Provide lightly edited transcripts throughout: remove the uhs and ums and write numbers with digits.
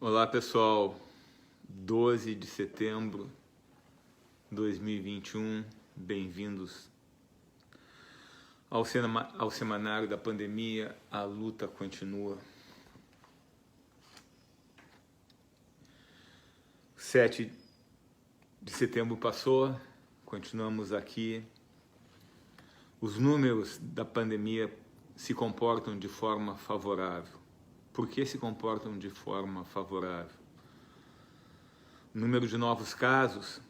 Olá pessoal, 12 de setembro de 2021, bem-vindos ao semanário da pandemia. A luta continua. 7 de setembro passou, continuamos aqui. Os números da pandemia se comportam de forma favorável. Por que se comportam de forma favorável? O número de novos casos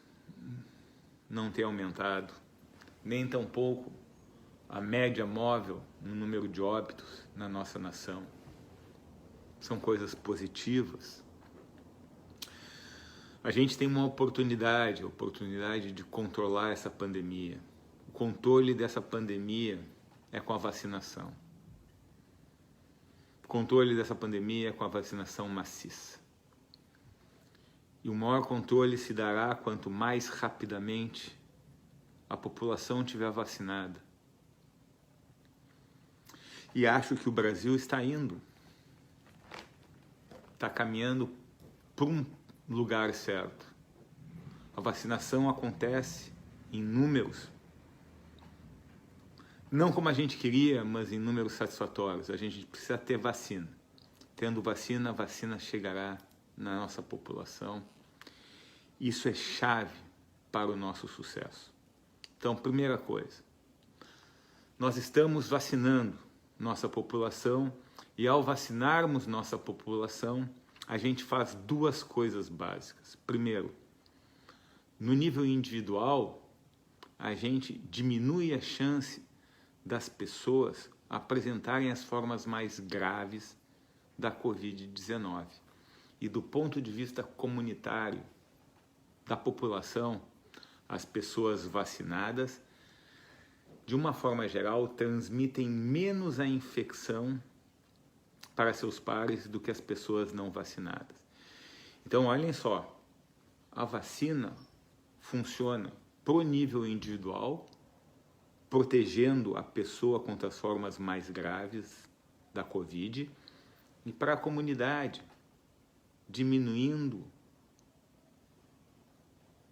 não tem aumentado, nem tampouco a média móvel no número de óbitos na nossa nação. São coisas positivas. A gente tem uma oportunidade de controlar essa pandemia. O controle dessa pandemia é com a vacinação. O controle dessa pandemia é com a vacinação maciça. E o maior controle se dará quanto mais rapidamente a população estiver vacinada. E acho que o Brasil está caminhando para um lugar certo. A vacinação acontece em números, não como a gente queria, mas em números satisfatórios. A gente precisa ter vacina. Tendo vacina, a vacina chegará na nossa população. Isso é chave para o nosso sucesso. Então, primeira coisa, nós estamos vacinando nossa população e ao vacinarmos nossa população, a gente faz duas coisas básicas. Primeiro, no nível individual, a gente diminui a chance das pessoas apresentarem as formas mais graves da Covid-19. E do ponto de vista comunitário, da população, as pessoas vacinadas, de uma forma geral, transmitem menos a infecção para seus pares do que as pessoas não vacinadas. Então, olhem só, a vacina funciona pro nível individual, protegendo a pessoa contra as formas mais graves da Covid, e para a comunidade, diminuindo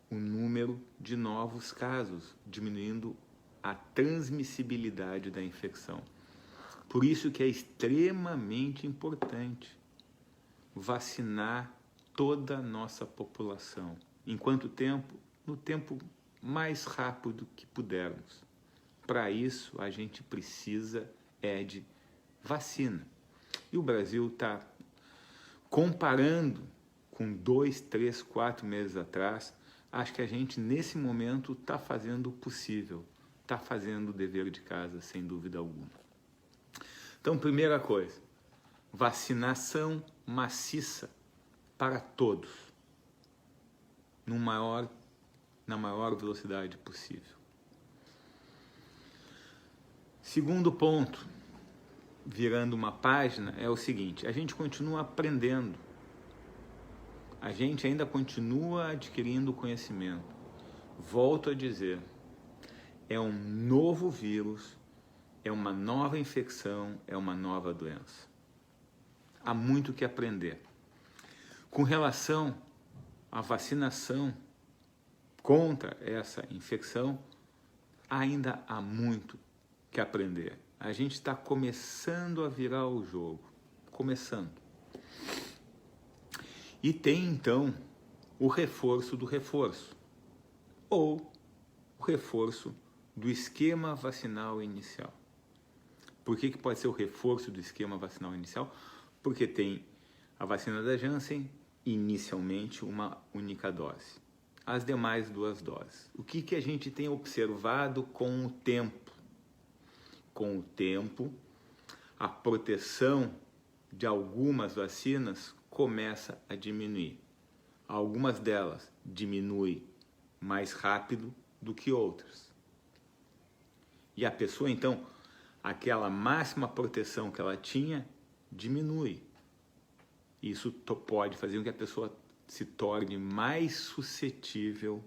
o número de novos casos, diminuindo a transmissibilidade da infecção. Por isso que é extremamente importante vacinar toda a nossa população. Em quanto tempo? No tempo mais rápido que pudermos. Para isso, a gente precisa de vacina. E o Brasil está comparando com 2, 3, 4 meses atrás. Acho que a gente, nesse momento, está fazendo o possível. Está fazendo o dever de casa, sem dúvida alguma. Então, primeira coisa, vacinação maciça para todos, na maior velocidade possível. Segundo ponto, virando uma página, é o seguinte: a gente continua aprendendo, a gente ainda continua adquirindo conhecimento. Volto a dizer, é um novo vírus, é uma nova infecção, é uma nova doença. Há muito que aprender. Com relação à vacinação contra essa infecção, ainda há muito que aprender. A gente está começando a virar o jogo. Começando. E tem, então, o reforço do reforço. Ou o reforço do esquema vacinal inicial. Por que pode ser o reforço do esquema vacinal inicial? Porque tem a vacina da Janssen, inicialmente uma única dose. As demais 2 doses. O que a gente tem observado com o tempo? Com o tempo, a proteção de algumas vacinas começa a diminuir. Algumas delas diminuem mais rápido do que outras. E a pessoa, então, aquela máxima proteção que ela tinha, diminui. Isso pode fazer com que a pessoa se torne mais suscetível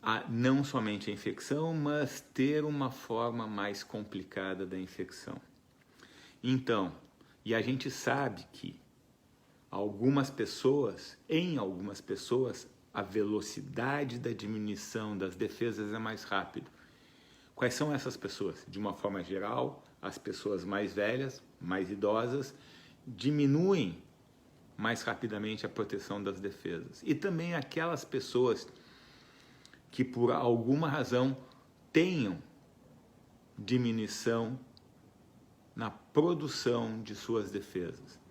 a não somente a infecção, mas ter uma forma mais complicada da infecção. Então, E a gente sabe que em algumas pessoas, a velocidade da diminuição das defesas é mais rápido. Quais são essas pessoas? De uma forma geral, as pessoas mais velhas, mais idosas, diminuem mais rapidamente a proteção das defesas. E também aquelas pessoas que por alguma razão tenham diminuição na produção de suas defesas.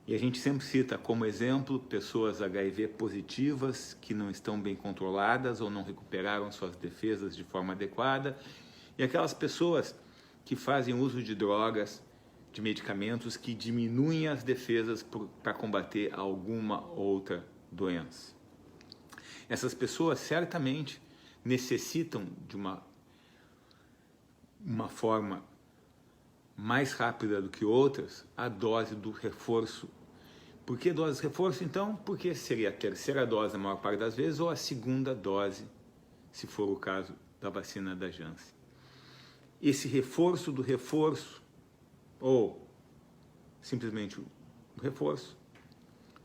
E a gente sempre cita como exemplo pessoas HIV positivas que não estão bem controladas ou não recuperaram suas defesas de forma adequada, e aquelas pessoas que fazem uso de drogas, de medicamentos que diminuem as defesas para combater alguma outra doença. Essas pessoas certamente necessitam de uma forma mais rápida do que outras a dose do reforço. Por que dose de reforço, então? Porque seria a terceira dose na maior parte das vezes ou a segunda dose, se for o caso da vacina da Janssen. Esse reforço do reforço, ou simplesmente o reforço,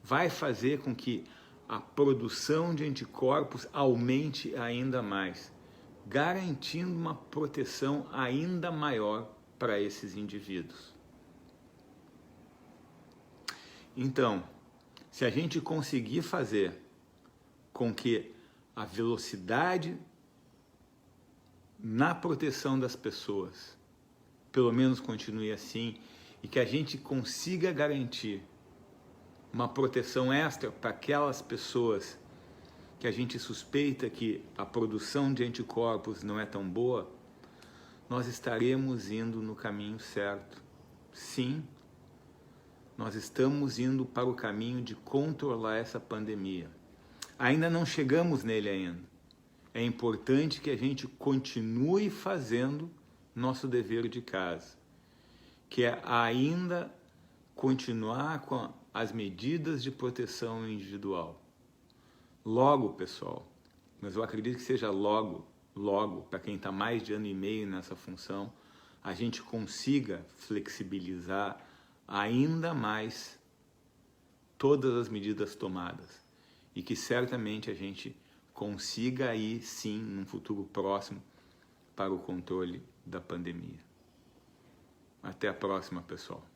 vai fazer com que a produção de anticorpos aumente ainda mais, garantindo uma proteção ainda maior para esses indivíduos. Então, se a gente conseguir fazer com que a velocidade na proteção das pessoas, pelo menos continue assim, e que a gente consiga garantir uma proteção extra para aquelas pessoas que a gente suspeita que a produção de anticorpos não é tão boa, nós estaremos indo no caminho certo. Sim, nós estamos indo para o caminho de controlar essa pandemia. Ainda não chegamos nele ainda. É importante que a gente continue fazendo nosso dever de casa, que é ainda continuar com as medidas de proteção individual. Logo, pessoal, mas eu acredito que seja logo, para quem está mais de ano e meio nessa função, a gente consiga flexibilizar ainda mais todas as medidas tomadas e que certamente a gente consiga ir sim, num futuro próximo, para o controle da pandemia. Até a próxima, pessoal.